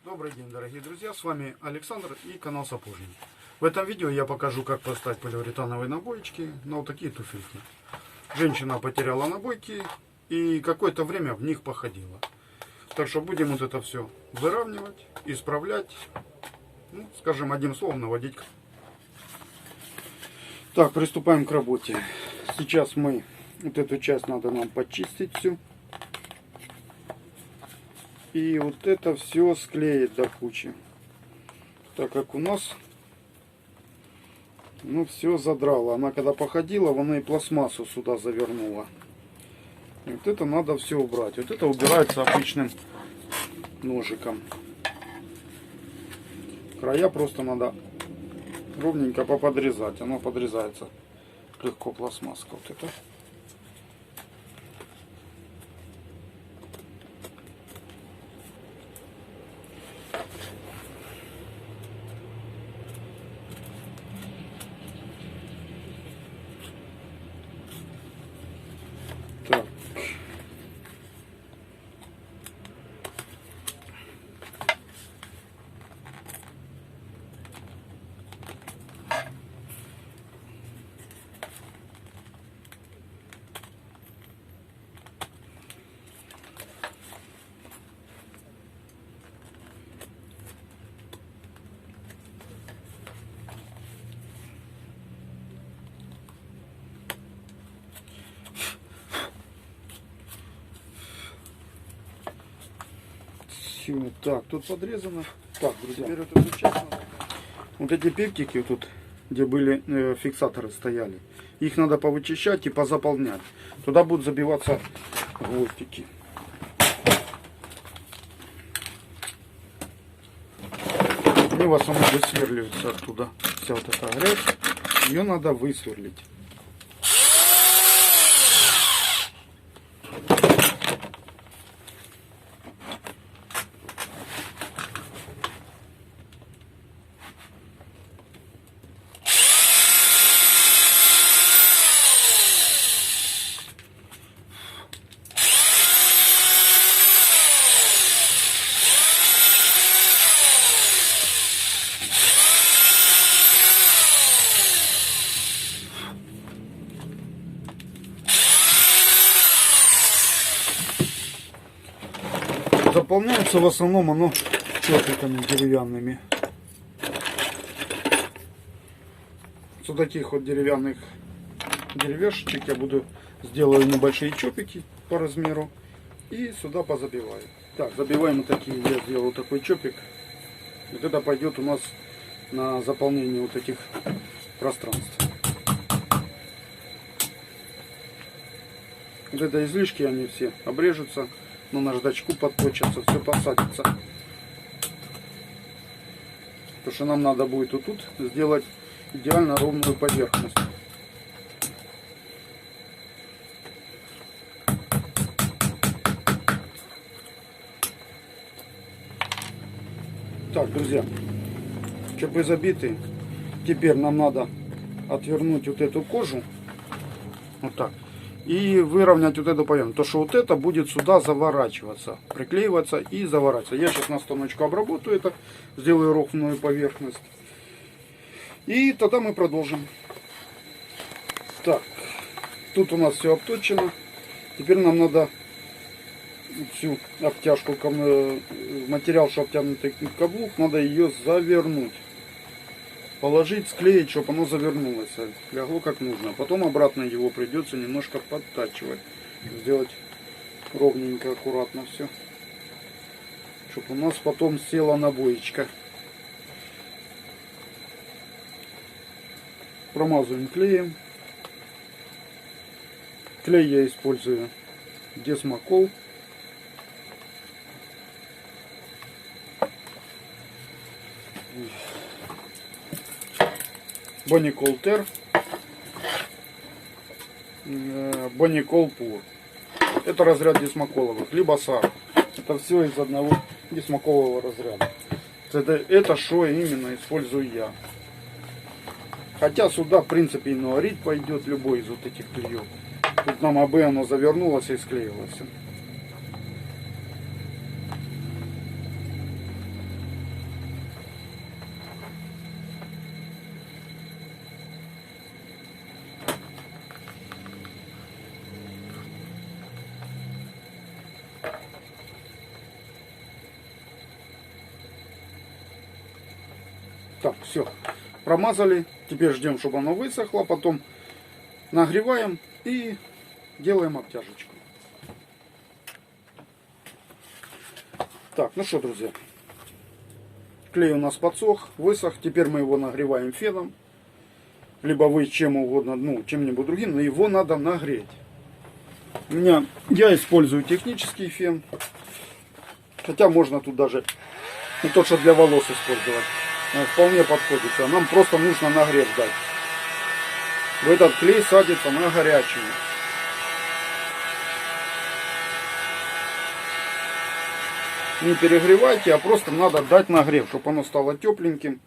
Добрый день, дорогие друзья, с вами Александр и канал Сапожник. В этом видео я покажу, как поставить полиуретановые набойки на вот такие туфельки. Женщина потеряла набойки и какое-то время в них походила. Так что будем вот это все выравнивать, исправлять, ну, скажем, одним словом, наводить. Так, приступаем к работе. Сейчас мы вот эту часть надо нам почистить всю. И вот это все склеить до кучи. Так как у нас все задрало. Она когда походила, она и пластмассу сюда завернула. И вот это надо все убрать. Вот это убирается обычным ножиком. Края просто надо ровненько поподрезать. Оно подрезается легко, пластмасска вот это. Так. Все, так, тут подрезано. Так, друзья, теперь вот эту часть надо... Вот эти пептики тут, где были фиксаторы стояли, их надо повычищать и позаполнять. Туда будут забиваться гвоздики. Они в основном высверливаются оттуда. Вся вот эта грязь, ее надо высверлить. Заполняется в основном оно чопиками деревянными. Вот таких вот деревянных деревяшечек я сделаю небольшие чопики по размеру и сюда позабиваю. Так, забиваем вот такие, я сделал такой чопик. Вот это пойдет у нас на заполнение вот этих пространств. Вот это излишки, они все обрежутся. Но наждачку подточатся, все посадится. Потому что нам надо будет вот тут сделать идеально ровную поверхность. Так, друзья, чопы забиты. Теперь нам надо отвернуть вот эту кожу. Вот так. И выровнять вот эту поверхность. То, что вот это будет сюда заворачиваться, приклеиваться и заворачиваться. Я сейчас на станочку обработаю это, сделаю ровную поверхность. И тогда мы продолжим. Так, тут у нас все обточено. Теперь нам надо всю обтяжку, материал, что обтянутый каблук, надо ее завернуть. Положить, склеить, чтобы оно завернулось, лягло как нужно. Потом обратно его придется немножко подтачивать. Сделать ровненько, аккуратно все. Чтобы у нас потом села набоечка. Промазываем клеем. Клей я использую Десмокол. Боникол Тер, Боникол Пур. Это разряд десмоколовых, либо САР. Это все из одного десмоколового разряда. Это что именно использую я. Хотя сюда, в принципе, и нуарит пойдет, любой из вот этих клеев. Тут нам АБ оно завернулось и склеилось. Так, все. Промазали. Теперь ждем, чтобы оно высохло. Потом нагреваем и делаем обтяжечку. Так, ну что, друзья. Клей у нас подсох, высох. Теперь мы его нагреваем феном. Либо вы чем угодно, ну, чем-нибудь другим. Но его надо нагреть. Я использую технический фен. Хотя можно тут даже не тот, что для волос использовать. Он вполне подходит. Нам просто нужно нагрев дать. В этот клей садится на горячую. Не перегревайте, а просто надо дать нагрев, чтобы оно стало тепленьким.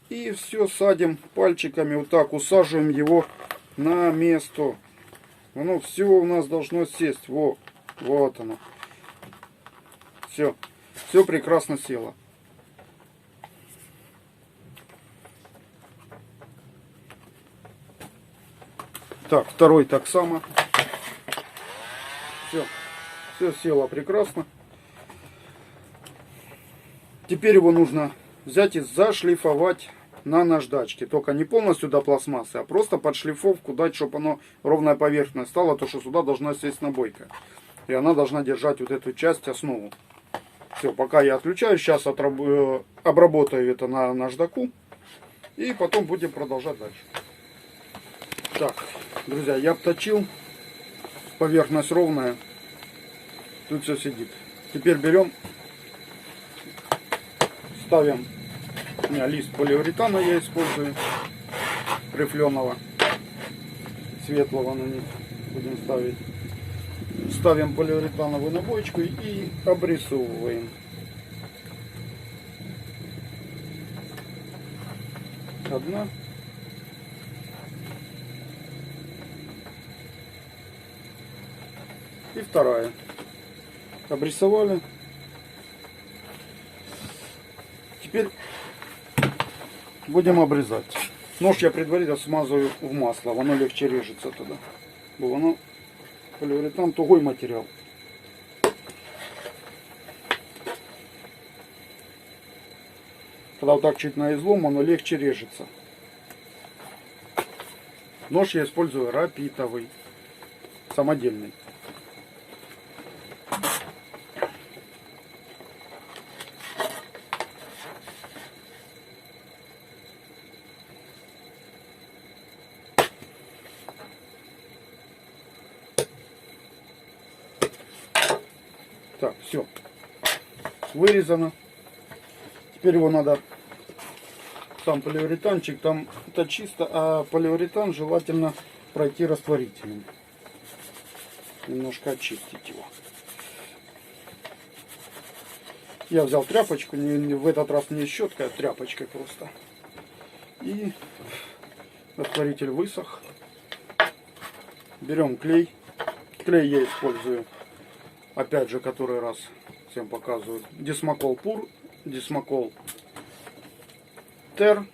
И все, садим пальчиками, вот так усаживаем его на место. Оно все у нас должно сесть. Вот оно. Все прекрасно село. Так, второй так само. Все село прекрасно. Теперь его нужно взять и зашлифовать на наждачке. Только не полностью до пластмассы, а просто под шлифовку дать, чтобы оно ровная поверхность стала, то что сюда должна сесть набойка. И она должна держать вот эту часть, основу. Все, пока я отключаю, сейчас обработаю это на наждаку. И потом будем продолжать дальше. Так, друзья, я обточил. Поверхность ровная. Тут все сидит. Теперь берем, ставим, у меня лист полиуретана я использую, рифленого, светлого на них будем ставить. Ставим полиуретановую набойку и обрисовываем. Одна. И вторая. Обрисовали. Теперь будем обрезать. Нож я предварительно смазываю в масло, оно легче режется тогда. Бо оно полиуретан тугой материал. Когда вот так чуть на излом, оно легче режется. Нож я использую рапитовый, самодельный. Так, все. Вырезано. Теперь его надо, сам полиуретанчик, там это чисто, а полиуретан желательно пройти растворителем. Немножко очистить его. Я взял тряпочку, в этот раз не щеткой, а тряпочкой просто. И растворитель высох. Берем клей. Клей я использую, опять же, который раз всем показываю. Дисмокол Пур, Дисмокол Тер,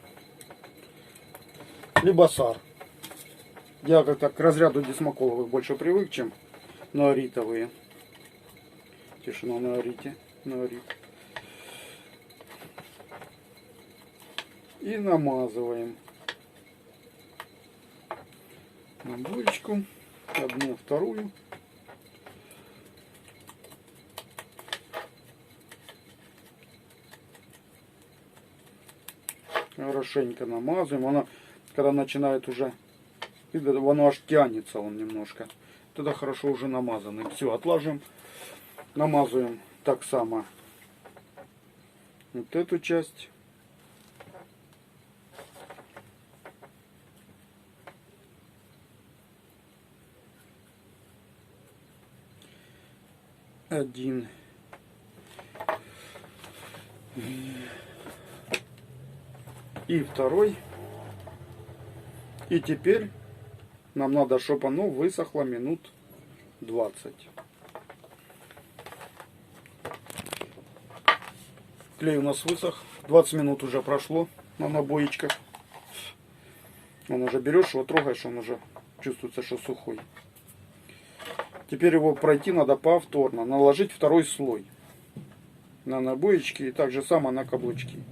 либо Сар. Я как-то к разряду дисмоколовых больше привык, чем ноаритовые. Тишина на арите. Ноарит. И намазываем наборочку. Одну, вторую. Хорошенько намазываем. Она, когда начинает уже, оно аж тянется он немножко. Тогда хорошо уже намазанный. Все, отлаживаем. Намазываем так само вот эту часть. Один. И второй. И теперь нам надо, чтобы оно высохло минут 20. Клей у нас высох. 20 минут уже прошло на набоечках. Он уже берешь, его трогаешь, он уже чувствуется, что сухой. Теперь его пройти надо повторно. Наложить второй слой на набоечки и так же само на каблучки.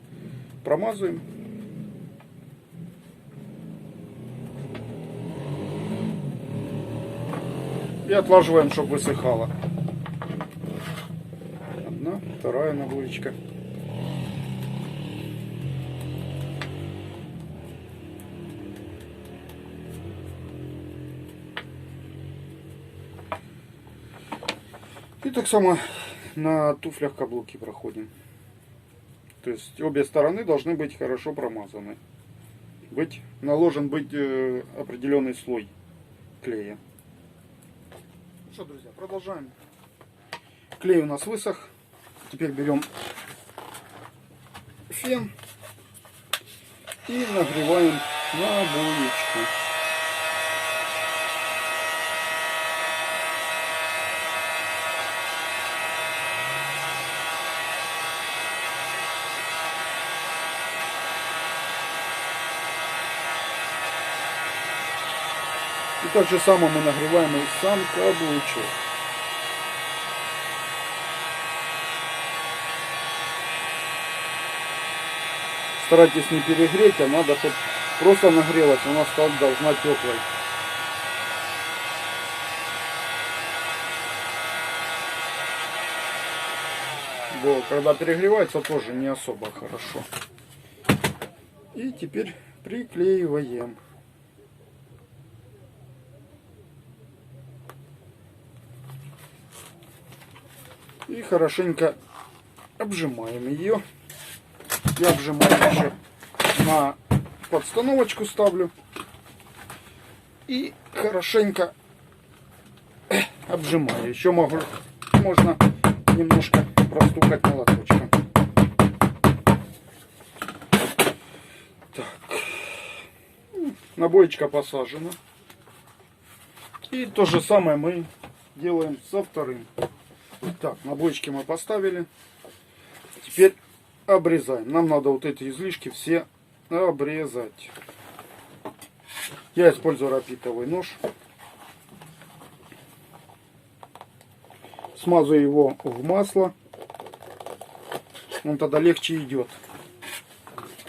промазываем. И отлаживаем, чтобы высыхало. Одна, вторая набоечка. И так само на туфлях каблуки проходим. То есть обе стороны должны быть хорошо промазаны. Наложен быть определенный слой клея. Ну что, друзья, продолжаем. Клей у нас высох. Теперь берем фен и нагреваем набоечку. И так же само мы нагреваем и сам каблучок. Старайтесь не перегреть, а надо, чтобы просто нагрелась. У нас сталь должна теплой. Бо когда перегревается, тоже не особо хорошо. И теперь приклеиваем. И хорошенько обжимаем ее. Я обжимаю еще на подстановочку ставлю. И хорошенько обжимаю. Еще можно немножко простукать молоточком. Так. Набоечка посажена. И то же самое мы делаем со вторым. Так, набоечки мы поставили. Теперь обрезаем. Нам надо вот эти излишки все обрезать. Я использую рапитовый нож. Смазываю его в масло. Он тогда легче идет.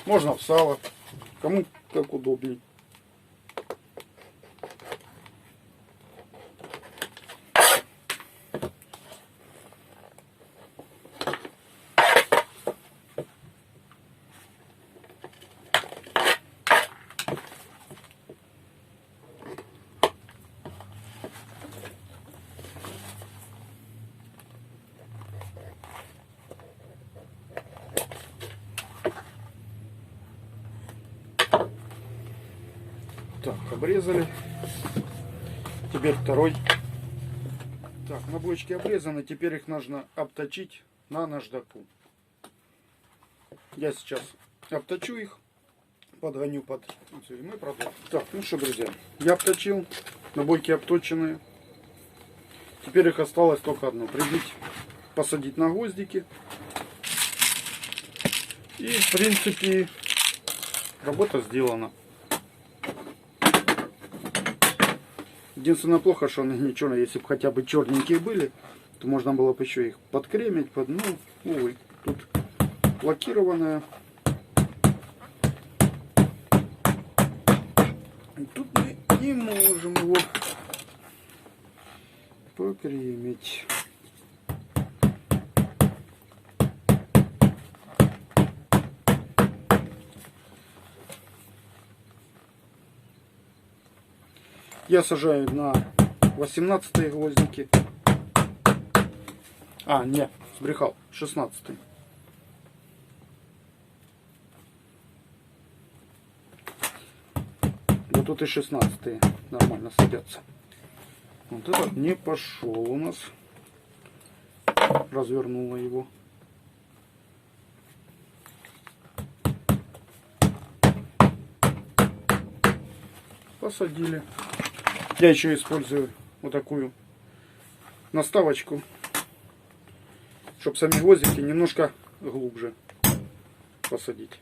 Можно в сало. Кому как удобнее. Так, обрезали. Теперь второй. Так, набоечки обрезаны. Теперь их нужно обточить на наждаку. Я сейчас обточу их. Подгоню под... И мы продолжим. Так, ну что, друзья. Я обточил. Набойки обточенные. Теперь их осталось только одно. Прибить, посадить на гвоздики. И, в принципе, работа сделана. Единственное плохо, что они не черные. Если бы хотя бы черненькие были, то можно было бы еще их подкремить. Ну, увы, тут лакированная. И тут мы не можем его покремить. Я сажаю на 18 гвоздики. А, не, сбрехал, 16. Вот тут и 16 нормально садятся. Вот этот не пошел у нас. Развернула его. Посадили. Я еще использую вот такую наставочку, чтобы сами гвоздики немножко глубже посадить.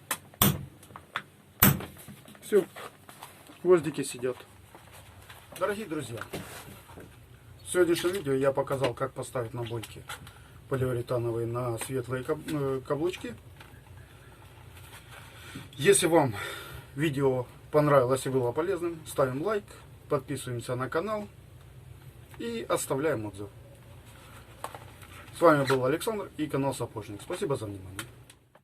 Все, гвоздики сидят. Дорогие друзья, в сегодняшнем видео я показал, как поставить набойки полиуретановые на светлые каблучки. Если вам видео понравилось и было полезным, ставим лайк, подписываемся на канал и оставляем отзыв. С вами был Александр и канал Сапожник. Спасибо за внимание.